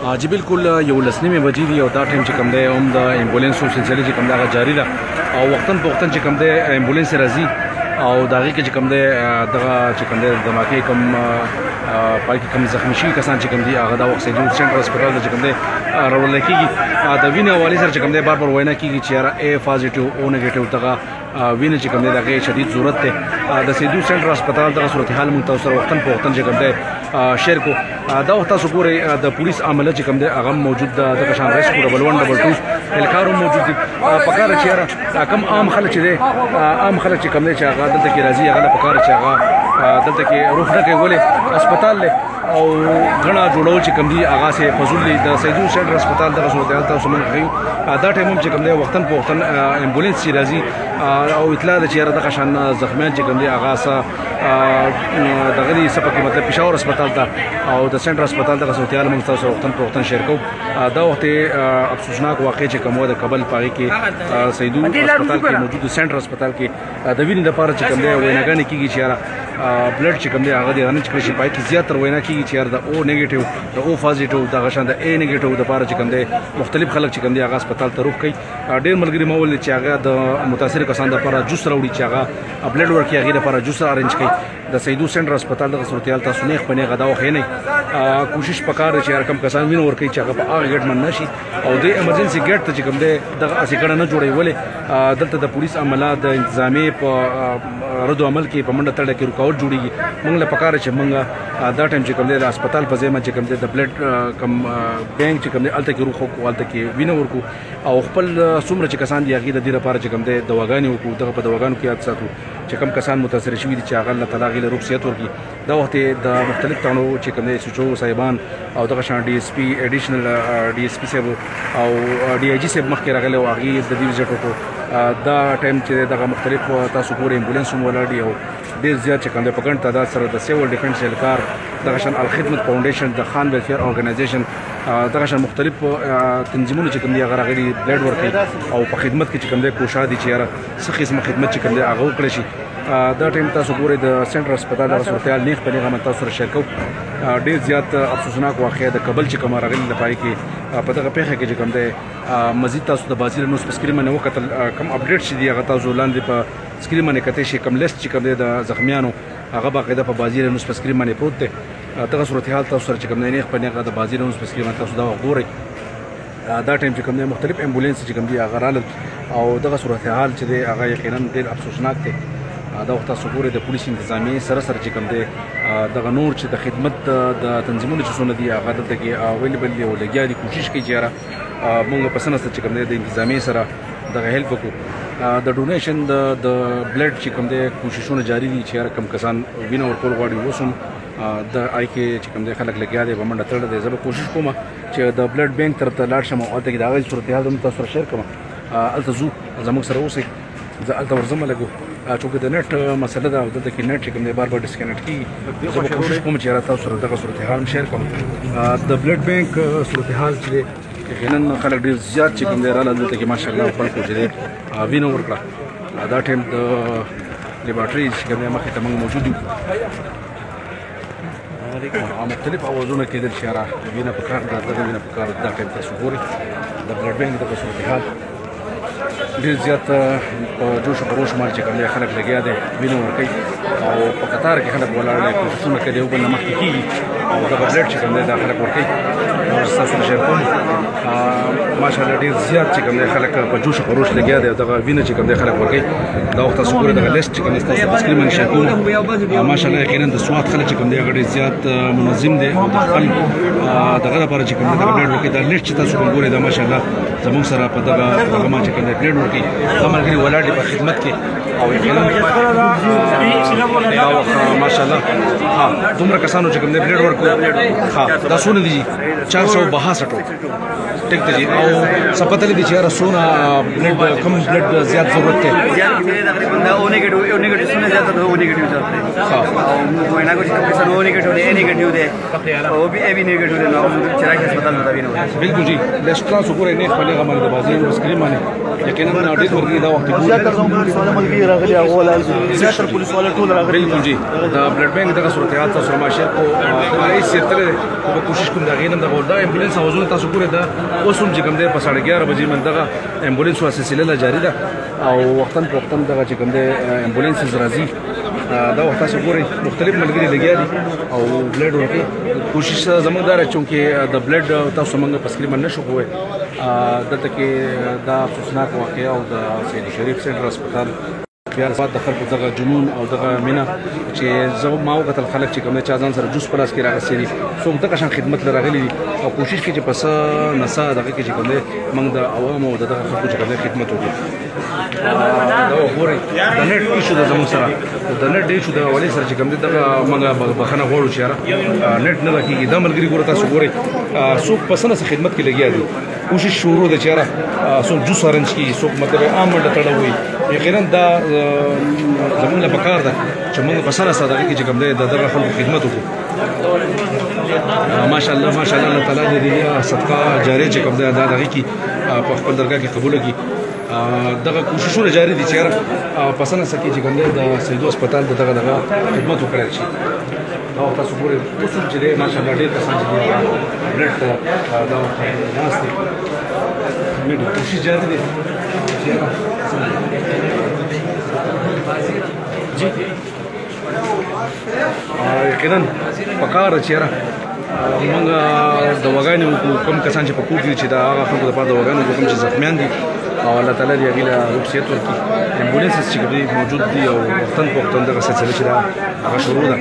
जी बिल्कुल यो लसनी में बजी दी और दा टाइम च कम दे हम द एम्बुलेंस सिलसिले च कम दा जारी दा और वक्तन पोक्तन च कम दे एम्बुलेंस राजी और दागी के च कम दे दगा च कम दे धमाके कम पाई की कम जख्मी शी कसान च कम दी आगा दा वक्त सेंट्रल अस्पताल च कम दे रोल की द विन वाली सर च कम दे बार बार वैना की चेहरा ए पॉजिटिव ओ नेगेटिव तगा विन च कम दे दगे शदीद जरूरत है द सेंट्रल अस्पताल दा सूरत हाल मुंतसर वक्तन पोक्तन च कम दे शेयर को दा वक्त सुकूर द पुलिस आमला च कम दे अगम मौजूद द कशान रेस्क्यू डबल 1 डबल 2 हेलकार मौजूद पकार चेहरा कम आम खलक च आम खलक च कम दे चागा दलते की राजी अगला पकार चागा दलते के रुख न के बोले अस्पताल ले और घना जोड़ो च कम दी आगा से फजूली द सैदू सेंटर अस्पताल द सूरत हाल ता समन गई दा टाइम च कम दे वक्तन पोक्तन एम्बुलेंस ची राजी और इतला द चेहरा द कशान जख्मियान च कम दे आगा सा दगरी सपकी मतलब पेशावर अस्पताल था और द सेंटर अस्पताल तक सूरत मुंतसर वक्तन पोक्तन शेयर को दा वक्त अफसोसनाक वाक़े च कम द कबल पाई के सैदू अस्पताल के मौजूद सेंटर अस्पताल के दवीन द पार च कम दे वैनागानी की चेहरा ब्लड च कम दे आगा दे च कृषि पाई की ज्यादातर वैना की चेहरा द ओ नेगेटिव द ओ पॉजिटिव द गशान द ए नेगेटिव द पार च कम दे मुख्तलिफ खलक च कम दे आगा अस्पताल त रुक कई डेर मलगरी मावल च आगा द मुतासिर कसान द पार जूस राउडी च आगा ब्लड वर्क की आगे द पार जूस अरेंज कई द सैदू सेंटर अस्पताल द सूरत हाल ता सुनेख पने गदा है नहीं कोशिश पकार च रकम कसान विन और कई च आगा आगे गेट मन नशी और दे इमरजेंसी गेट त च कम दे द असिकड़ा न जोड़े बोले दलत द पुलिस अमला द इंतजामी रद्द अमल के पमंड तड़ के रुकावट जुड़ेगी मंगला पकार च मंगा दा टाइम च कम दे अस्पताल पजेमा च कम दे द ब्लड कम बैंक च कम दे अलत के रुखो को अलत के विनो वर को और खपल सुमर च कसान दिया की द दिरा पार च कम दे दवागानी को द दवागान की याद साथू च कम कसान मुतासर शवी च अगल तला गिल रुखसियत वर की दा वक्त द मुख्तलिफ तानो च कम दे सुचो साहिबान और द कशान डीएसपी एडिशनल डीएसपी से और डीआईजी से मख के रगले आगे द विजिट को दा टाइम च द मुख्तलिफ तासु पूरे एम्बुलेंस वाला डी हो देर ज्यादा च कम दे पकड़ तादाद सर द सिविल डिफेंस एहलकार द कशान अलखिदमत फाउंडेशन द खान वेलफेयर ऑर्गेनाइजेशन द कशान मुख्तलिफ तंजीमों च कम दे अगर अगली ब्लड वर्क और खिदमत की च कम दे कोशा दी चेहरा सख किस्म खिदमत च कम दे आगो कड़े दा टाइम तासु पूरे द सेंटर अस्पताल द सूरत हाल नेख पने गम तासु शेयर को डेर ज्यादा अफसोसनाक वाक़या द कबल च कम रगल लपाई के पता का पेखे के च कम दे मजीद तासु द बाजी नुस स्क्रीन में वक्त कम अपडेट शी दिया तासु लांदे प स्क्रीन में कते शी कम लिस्ट च कम दे द जख्मियानो आगा बाकायदा प बाजी नुस स्क्रीन में प्रोत दे तक सूरत हाल तासु च कम नेख पने द बाजी नुस स्क्रीन में तासु दा गोरे दा टाइम च कम दे मुख्तलिफ एम्बुलेंस च कम दे आगा राल और द सूरत हाल च दे आगा यकीनन दे अफसोसनाक थे दा वक्त सुकूर द पुलिस इंतजामी सरसर च कम दे द नूर च द खिदमत द तंजीमों च सुन दी आगा दलते के अवेलेबल हो लगिया दी कोशिश की जरा मंग पसंद च कम दे द इंतजामी सरा द हेल्प को द डोनेशन द ब्लड च कम दे कोशिशों जारी दी चेहरा कम कसान विन और कोल गाड़ी वसुम द आई के च कम दे खलक लगिया दे बमंड तड़ दे जब कोशिश कोमा च द ब्लड बैंक तरफ त लाड शमा और तक दागल सूरत हाल दम तसर शेयर कमा अलतजू जमक सर ओसे अलत वर्जम लगो चूँकि द नेट मसला दा उधर की नेट कम बार बार डिस्कनेक्ट की जब कोशिश को चेहरा था सूरत हाल शेयर कम द ब्लड बैंक सूरत हाल चले यकीनन खलक डी ज्यादा चिकम दे रहा दलते कि माशाल्लाह खल को चले विनो वर्कला दा टाइम द लेबोरेटरी चिकम दे मखे तमंग मौजूद मुख्तलिफ आवाज़ों के दिल शारा विना पकार दा टाइम ता सुगोरी द ब्लड बैंक द सूरत हाल ډېر زیات جوش و خروش مال چې کوم دی خلک لګیا دی وینو ورکوي او په قطار کې خلک ولاړ دی کوششونه کوي یو بل نه مخکې کېږي او دغه بلډ چې کوم دی دا خلک ورکوي ستاسو شیر کوم ماشاءالله ډېر زیات چې کوم دی خلک په جوش و خروش لګیا دی دغه وینه چې کوم دی خلک ورکوي دا وخت تاسو ګورئ دغه لیست چې کوم دی ستاسو په سکرین باندې شیر کوم ماشاءالله یقینا د سوات خلک چې کوم دی هغه ډېر زیات منظم دی او د خپل دغه لپاره چې کوم دی دغه بلډ ورکوي دا لیست چې تاسو کوم ګورئ دا ماشاءالله زموږ سره په دغه ما چې کوم دی بلډ ورکوي هغه ملګري ولاړ دي په خدمت کې او یقینا ماشاءالله ها دومره کسانو چې کوم دی بلډ ورکوي ها دا څونه دي 462 ٹھیک ہے جی او سپتلی دی چہرہ سونا بلڈ کم بلڈ زیادہ ضرورت ہے تقریبا او نیگیٹو سونا زیادہ تو او نیگیٹو چلتا ہے ہاں کوئی نہ کچھ کسان او نیگیٹو ہے اے نیگیٹو ہے او بھی اے بھی نیگیٹو ہے نو چرای ہسپتال میں بھی بالکل جی لیسٹرا سکور نے پہلے ہمارے بازی اسکرین میں یقینا اڈیٹ ورگی دا وقت زیادہ راغلي هغه ولا زیاتره پولیس والا ټول راغلي بالکل جی دا بلډ بانک دغه صورتحال تاسو سره ماشر کو رئیس سیرتل په کوشش کوم دا غینم دغه دا امبولانس اوزونه تاسو ګوره دا اوس هم چې کوم دی په 11:30 بجې من دغه امبولانس سلسله جاری ده او وختن په وختن دغه چې کوم دی امبولانس راځي دا وخت تاسو ګورئ مختلف ملګري لګیا دي او بلډ ورکوي کوشش زموږ دا ده چونکې د بلډ تاسو موږ په سکرین باندې نشو کوی دلته کې دا افسوسناک واقعه او د سید شریف سینټر هسپتال بیا د خلکو دغه جنون او دغه مینه چې زه ما وکتل خلک چې کوم چا ځان سره جوس پلاس کې راغلي دي څوک دغه شان خدمت لراغلي دي او کوشش کوي چې پس نسا دغه کې چې کوم موږ د عوامو او دغه خلکو چې کوم خدمت وکړو دا وګورئ د نت ایشو د زموږ سره د نت ایشو د ولې سره چې کوم دغه موږ بخنه غواړو چې نت نه کېږي دا ملګري ګوره تاسو ګورئ څوک پسنه خدمت کې لګیا دي کوشش شروع ده چې څوک جوس ارنج کی څوک مطلب عام منډه تړوي یقینا دا زموږ لپاره پکار ده چې موږ په سره ساده کې چې کوم دی دغه خلکو خدمت وکړو ماشاءالله ماشاءالله الله تعالی دې صدقه جاری چې کوم دی دا دغه کې په خپل درګه کې قبول کړي دغه کوششونه جاری دي چې په سره سکه چې کوم دی د سیدو هسپتال دغه خدمت وکړي شي او تاسو ګورئ اوس چې دی ماشاءالله ډېر کسان چې بلډ دا ناس دي مې کوشش جاری دي جی یقینا پکار چې موږ د وګانو کوم کسان چې په کوټ کې چې دا هغه خلکو لپاره د وګانو کوم چې زخمیان دي او الله تعالی دې هغه له روغتیا ورکړي امبولانس چې موجود دي او وختن په وختن دغه سلسله چې هغه شروع ده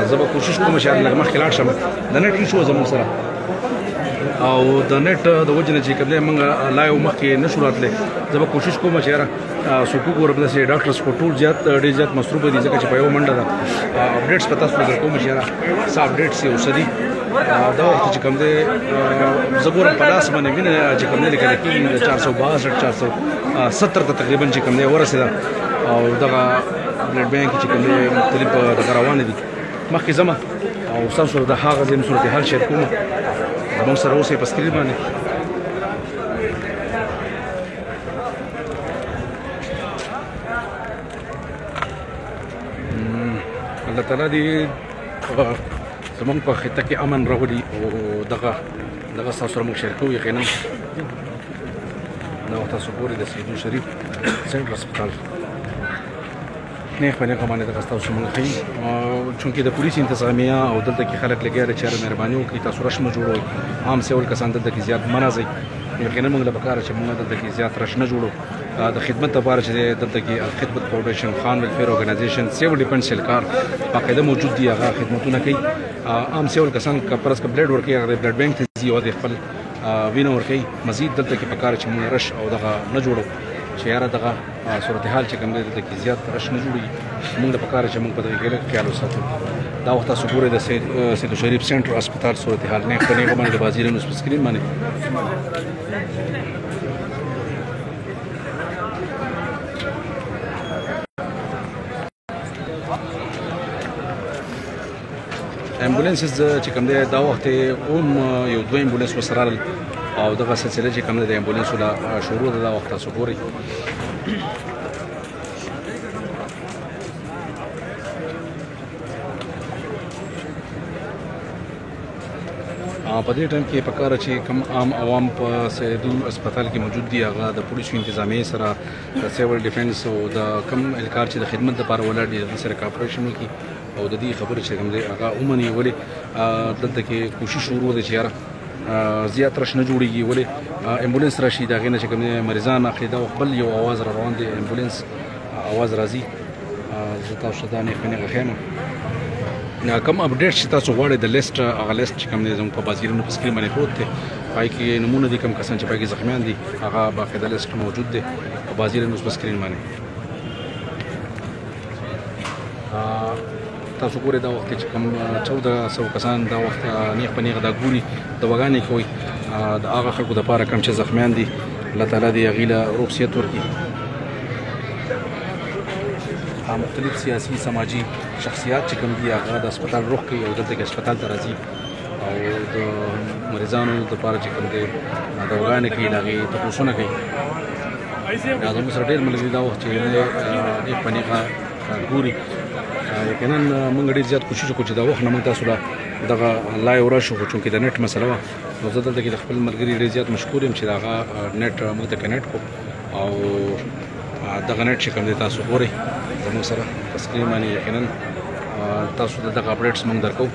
زه به کوشش کوم چې هغه مخکې لاړ شم د نت ایشو زموږ سره او د نت د وجنه چې کوم موږ لایو مخکې نشو راتله زه به کوشش کوم چې سوکو ګورم د ډاکټرز کو ټول ډېر زیات مصروف دي ځکه چې په یو منډه ده اپډیټس پتا سره کوم چې سا اپډیټس یو سدي دا وخت چې کوم دی زګورم په لاس باندې ویني چې کوم دی لیکل کېږي 462 470 ته تقریبا چې کوم دی ورسېده او دغه بلډ بانک چې کوم دی مختلف دغه روان دي مخکې زما او تاسو د هغه ځین صورتحال شیر کوم زموږ سره اوسې په سکرین باندې الله تعالی دې زموږ په خطه کې امن راوړي او دغه تاسو سره موږ شریکو یقینا دا تاسو ګورئ د سیدو شریف سینټر هسپتال نه خپل کومه د تاسو موږ خي چونکې د پولیس انتظامیه او دلته کې خلک لګیا دي چې مهرباني وکړي تاسو رش مو جوړوي عام سیول کسان دلته کې زیات منازي یقینا موږ له پکاره چې موږ دلته کې زیات رش نه جوړو د خدمت لپاره چې دلته کې خدمت فاونډیشن خان ویلفیر اورګنایزیشن سیول ډیفنس سلکار باقاعده موجود دي هغه خدمتونه کوي عام سیول کسان کپرس کا بلډ ورکي هغه بلډ بانک ته ځي او د خپل وینه ورکي مزید دلته کې پکاره چې موږ رش او دغه نه جوړو چې یاره دغه صورتحال چې کوم دی دلته کې زیات رش نه جوړي موږ د پکاره چې موږ په دغه کې خیال وساتو دا وخت تاسو ګورئ د سیدو شریف سینټر هسپتال صورتحال نه په نیغه باندې د بازیرانو په سکرین باندې امبولانس چې کوم دی دا وخت هم یو دوه امبولانس وسره او دغه سلسله چې کوم دی د امبولانس له شروع ده دا وخت تاسو ګورئ په دې ټایم کې پکاره چې کم عام عوام په سیدو هسپتال کې موجود دي هغه د پولیسو انتظامیه سره د سیول ډیفنس او د کم اهلکار چې د خدمت لپاره ولاړ دي د سره کاپریشن وکړي او د دې خبرې چې کوم دی هغه عمومي ولې دلته کې کوشش شروع ده چې زیات رش نه جوړیږي ولې امبولانس راشي دا غینه چې کوم مریضان اخلي دا خپل یو आवाज روان دي امبولانس आवाज راځي زه تاسو ته نه کنه غواړم کوم اپډیټ چې تاسو غواړئ د لیست هغه لیست چې کوم دی زموږ په بازیرونو په سکرین باندې پروت دی پای کې نمونه دي کوم کسان چې پای کې زخمیان دي هغه باقاعده لیست موجود دی په بازیرونو په سکرین باندې تاسو ګورئ دا وخت چې کوم 1400 کسان دا وخت نیغ په نیغ دا ګوري د وګانې کوي د هغه خلکو لپاره کوم چې زخمیان دي الله تعالی دې هغوی له روغتیت ورکړي مختلف سیاسي سماجي شخصیات چې کوم دي هغه د هسپتال رخ کوي او دلته کې هسپتال ته راځي او د مریضانو لپاره چې کوم دی د وګانې کوي د هغې تپوسونه کوي دا زموږ سره ډېر ملګري دا وخت چې یک پنې ګوري یقینا موږ ډېر زیات کوشش وکړو چې دا وخت نه موږ تاسو له دغه لایو راشو خو چونکې د نیټ مسله وه نو زه دلته کې د خپل ملګري ډېر زیات مشکور یم چې د هغه نیټ موږ ته کنیکټ کړو او دغه نیټ چې کوم دی تاسو ګورئ زموږ سره په سکرین باندې یقینا تاسو ته دغه اپډیټس موږ درکوو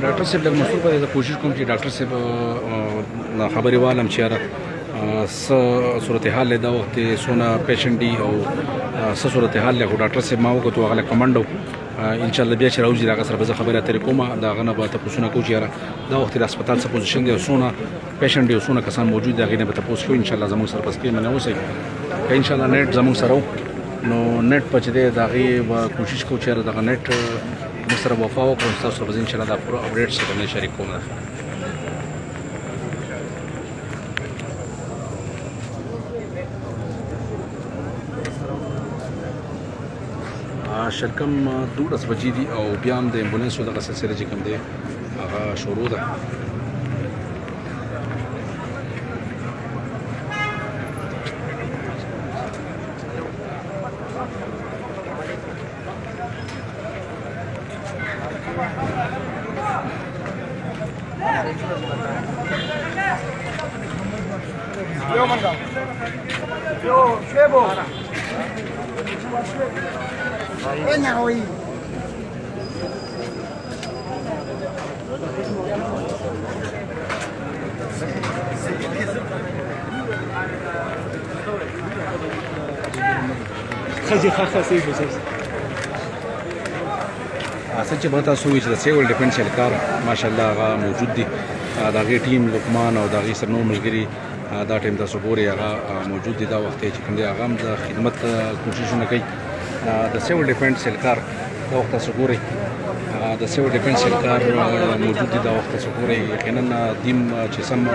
ډاکټر صاحب لږ مشهور په دې کوشش کوم چې ډاکټر صاحب خبرې والم چې یاره صورتحال دا وخت سونه پیشنټ دی او صورتحال له ډاکټر صاحب ما وکړو هغه کمانډو ان شاء الله بیا چې راوځي دا سره به خبره اترې کومه دا غنه به تاسو نه کوی یاره دا وخت د هسپتال څخه پوزیشن دی سونه پیشنټ دی سونه کسان موجود دي غینه به تاسو کو ان شاء الله زموږ سره پس کې منه اوسئ ان شاء الله نیټ زموږ سره نو نیټ پچ دی دا غي کوشش کو چې دا نیټ سره وفا وکړو تاسو به ان شاء الله دا پوره اپډیټ سره شریک کوم شرکم 12 بجې دي او بیا هم د امبولانس دغه سلسله چې کوم دی هغه شروع ده Venga hoy. خځې خاصه سي بس سچ به تاسو وی چې د سیول ډیفنس کار ماشاءالله هغه موجود دي دا غي ټیم لقمان او دا غي سرنو مشګری دا ټیم تاسو ګوري هغه موجود دي دا وخت چې کوم دی هغه د خدمت کوششونه کوي د سیول ډیفنس کار دا وخت تاسو ګوري د سیول ډیفنس کار موجود دي دا وخت تاسو ګوري یقینا دیم چې سم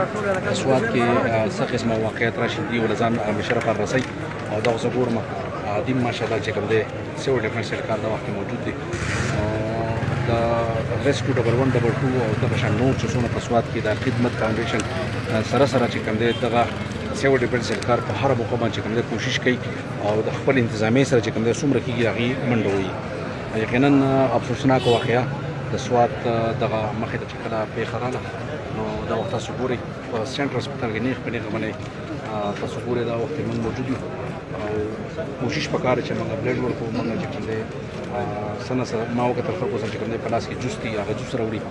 اسواد کې څه قسمه واقعیت راشي دی ولزان مشرف الرسي او دا اوس ګورم دیم ماشاءالله چې کوم دی سیول ډیفنس کار دا وخت موجود دي دا ریسکیو ډبل 1 ډبل 2 او دغه شان نور چې څونه په سواد کې د خدمت فاونډیشن سره سره چې کوم دی دغه سیول ډیفنس کار په هر موقع باندې کوم دی کوشش کوي او د خپل انتظامی سره چې کوم دی څومره کېږي هغه منډوي یقینا افسوسناک واقعیا د سواد دغه مخې ته چې کله پیښه راغله نو دا وخت تاسو ګورئ په سنټر هسپتال کې نیغ په نیغه باندې تاسو ګورئ دا وخت موږ موجود یو او کوشش وکړو چې موږ بلډ ورکو موږ چې کوم دی سنه سره ما وکړه خلکو سره چې کوم دی په لاس کې جوس دي هغه جوس راوړي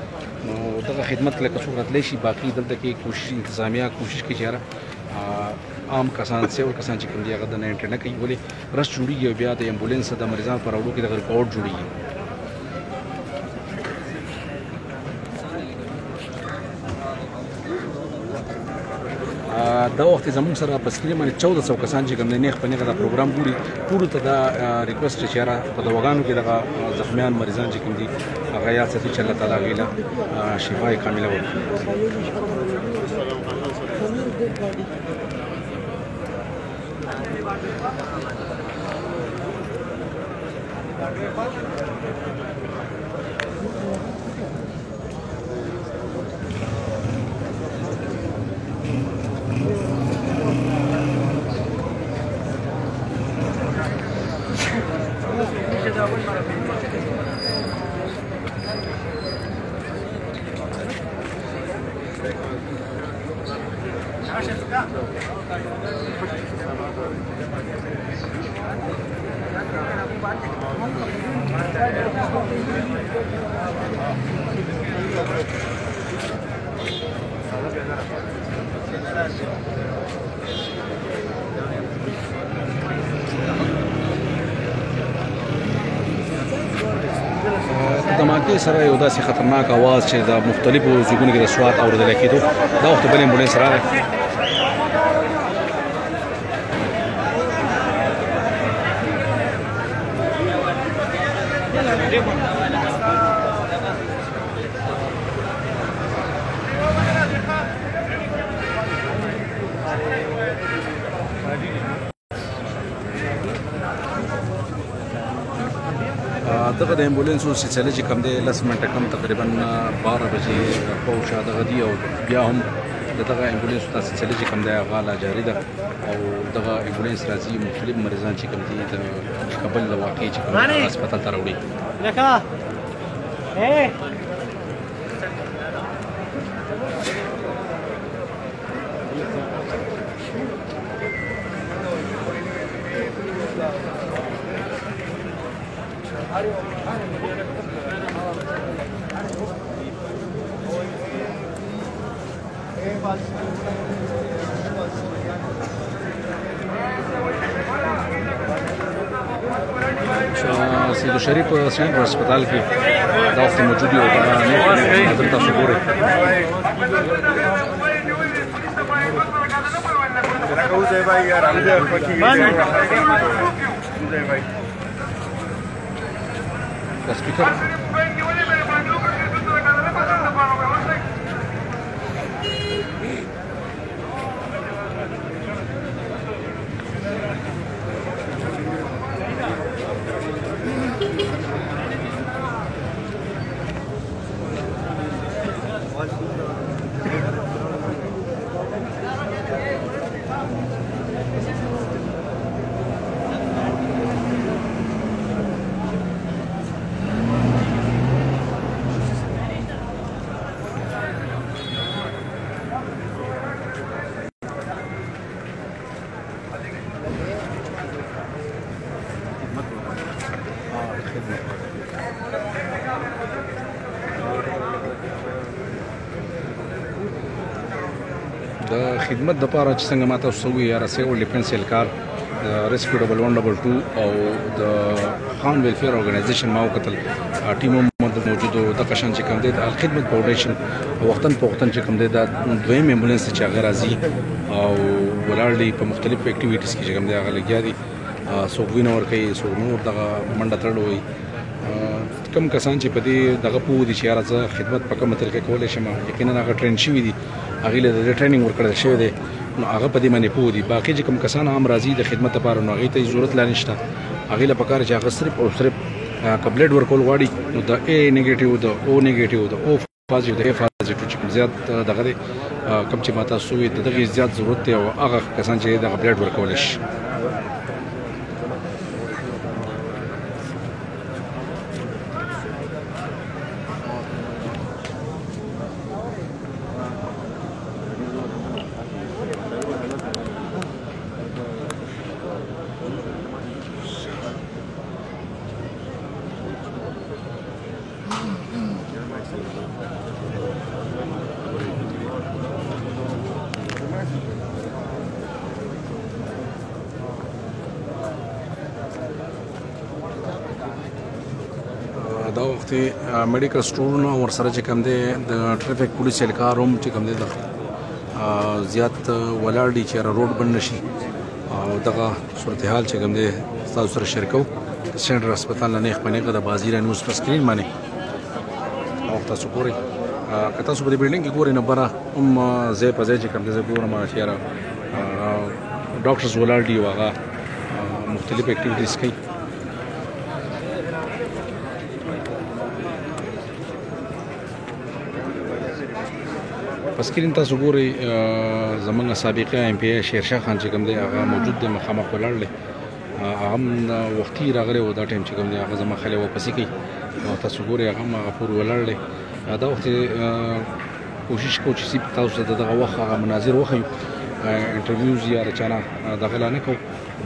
نو دغه خدمت لکه څو راتلی شي باقي دلته کې کوشش انتظامیه کوشش کوي چې عام کسان سیول کسان چې کوم دی هغه د نه انټرنیټ کوي ولې رش جوړیږي بیا د امبولانس د مریضانو پر اورو کې د ریپورت جوړیږي دا وخت زموږ سره په سکرین باندې 1400 کسان چې کوم دی نیغ په نیغه دا پروګرام ګوري ټولو ته دا ریکوست چې یاره په دواګانو کې دغه زخمیان مریضان چې کوم دي هغه یاد ساتي چې الله تعالی هغوی له شفای کامله ورکړي موقع سره یو داسې خطرناک आवाज چې د مختلفو ځایونو کې د سوات اوریدل کېدو دا وخت بل امبولانس راغی دغه د امبولانسو سلسله چې کوم دی 10 منټه کم تقریبا 12 بجې پوښه دغه دی او بیا هم دغه امبولانس د سلسله چې کوم دی هغه لا جاری ده او دغه امبولانس راځي مختلف مریضان چې کوم دي د کابل د واقعي چې کوم هسپتال ته راوړي سیدو شریف سینټر هسپتال کې دا وخت موجود یو حضرت تاسو ګورئ سپیکر د خدمت د پاره چې څنګه ماته وسوي یا رسول ډیفنسل کار ریسکیو ډبل 122 او د خان ویلفیر اورګنایزیشن ما وکتل ټیم موجود د قشن چې کوم دی د خدمت فاونډیشن وختن په وختن چې کوم دی د دویم امبولانس چې هغه راځي او ولارلی په مختلفو اکټیویټیز کې چې کوم دی هغه لګیا دي څوک وینه ورکوي څوک نور دغه منډه تړلوي کم کسان چې په دې دغه پوه دي چې یاره زه خدمت په کومه طریقه کولی شم یقینا هغه ټرین شوي دي هغې له د ټریننګ ورکړل شوی دی نو هغه په دې باندې پوه دي باقي چې کوم کسان هم راځي د خدمت لپاره نو هغې ته یې ضرورت لا نشته هغې له پکار چې هغه صرف او صرف کبلیډ ورکول غواړي نو د A نیګیټیو د O نیګیټیو د O پازیټیو د A پازیټیو چې کوم زیات دغه دی کوم چې ما تاسو وویل د دغې زیات ضرورت دی او هغه کسان چې دغه بلیډ ورکولی شي دا وخت میډیکل سټورونه ورسره چې کوم دی د ټریفیک پولیس اهلکار هم چې کوم دی د زیات ولاړ دي چې روډ بند نشي او دغه صورتحال چې کوم دی تاسو سره شریک کوو سینټر هسپتال نه نیغ په نیغه د بازیره نیوز په سکرین باندې او تاسو ګورئ که تاسو په دې بلډینګ کې ګورئ نو بره هم ځای په ځای چې کوم دی زه ګورم چې یاره ډاکټرز ولاړ دي او هغه مختلف اکټیویټیز کوي په سکرین تاسو ګورئ زمونږ سابقه ایم پی ای شیرشاه خان چې کوم دی هغه موجود دی مخامخ ولاړ دی هغه هم وختي راغلی و دا ټایم چې کوم دی هغه زما خیال واپسې کوي او تاسو ګورئ هغه هم هغه پورې ولاړ دی دا وخت کوشش کوو چې تاسو ته دغه وخت هغه مناظر وښیو انټرویوز یا رچانه دغه لا نه کوو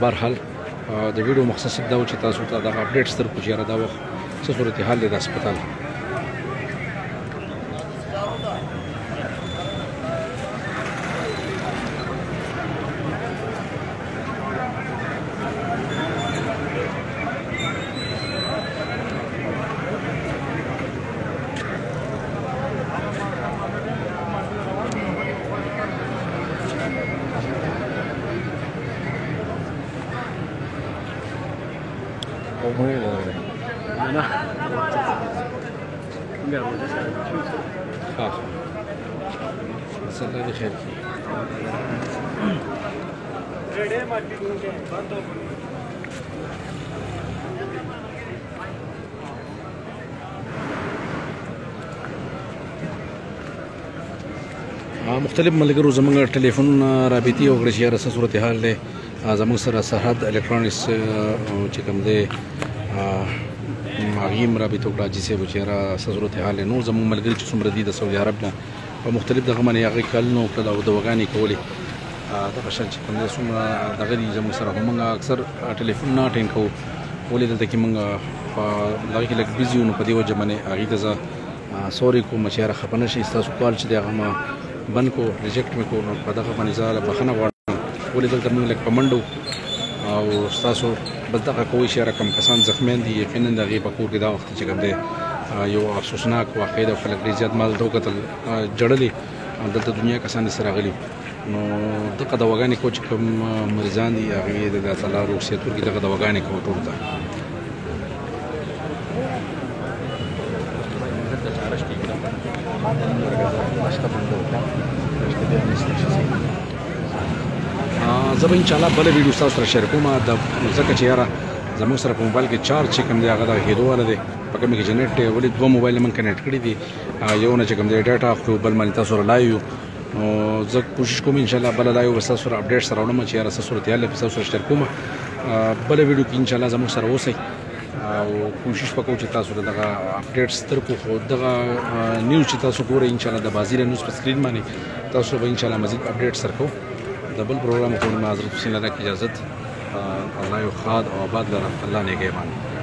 بهرحال د ویډیو مقصد صرف دا و چې تاسو ته دغه اپډیټس درکړو چې یاره دا وخت څه صورتحال دی د هسپتال telefoon لري نه بیا وځه ها مسله دي خیر کی ډېر مارکیټینګ کې بندو مختلف ملګرو زموږ ټلیفون رابطي او غړي شهر سره صورتحال ده زموږ سره سرحد الکترونکس چې کوم ده ماغیم رابطه وکړه چې سه بچره صورتحال نو زموږ ملګري چې څومره دي د سعودي عرب نه په مختلف دغه باندې هغه کال نو کله او د وګانی کولې دا شان چې کوم ده څومره دغه دي زموږ سره موږ اکثر ټلیفون نه ټینګ کوو ولې دلته کې موږ په دغه کې لګ بيزي نو په دې وجه باندې هغه ته سوري کوم چې را خپنه شي تاسو کال چې دغه ما بن کو ریجیکټ مې کو په دغه باندې زاله بخنه غواړم ولې دلته موږ لکه پمنډو او تاسو بس دغه کوئی شي رقم کسان زخمیان دي یقینا دغه په کور کې دا وخت چې کوم دی یو افسوسناک واقع د خلک ډېر زیات مال دوکتل جړلې دلته دنیا کسان سره غلي نو دغه د وګانی کو چې کوم مریضان دي هغه د تعالی روغتیا تور کې دغه د وګانی کو ټول ته زه به ان شاء الله بل ویډیو تاسو سره شریک کوم د ځکه چې یاره زموږ سره په موبایل کې چارج چې کوم دی هغه د هېدو والا دی په کوم کې جنریټ دی ولې دوه موبایل من کنیکټ کړی دي یو نه چې کوم دی ډاټا خو بل باندې تاسو سره لایو نو زه کوشش کوم ان شاء الله بل لایو تاسو سره اپډیټ سره ولوم چې یاره صورتحال په تاسو سره شریک کوم بل ویډیو کې ان شاء الله زموږ سره اوسئ او کوشش وکړو چې تاسو دغه اپډیټس تر کو خو دغه نیوز چې تاسو ګورئ ان شاء الله د بازار نیوز په سکرین باندې تاسو به ان شاء الله مزید اپډیټ سره دبل پروګرام کوم حضرت حسین الله کی اجازت الله یو خاد او آباد لره الله نگهبان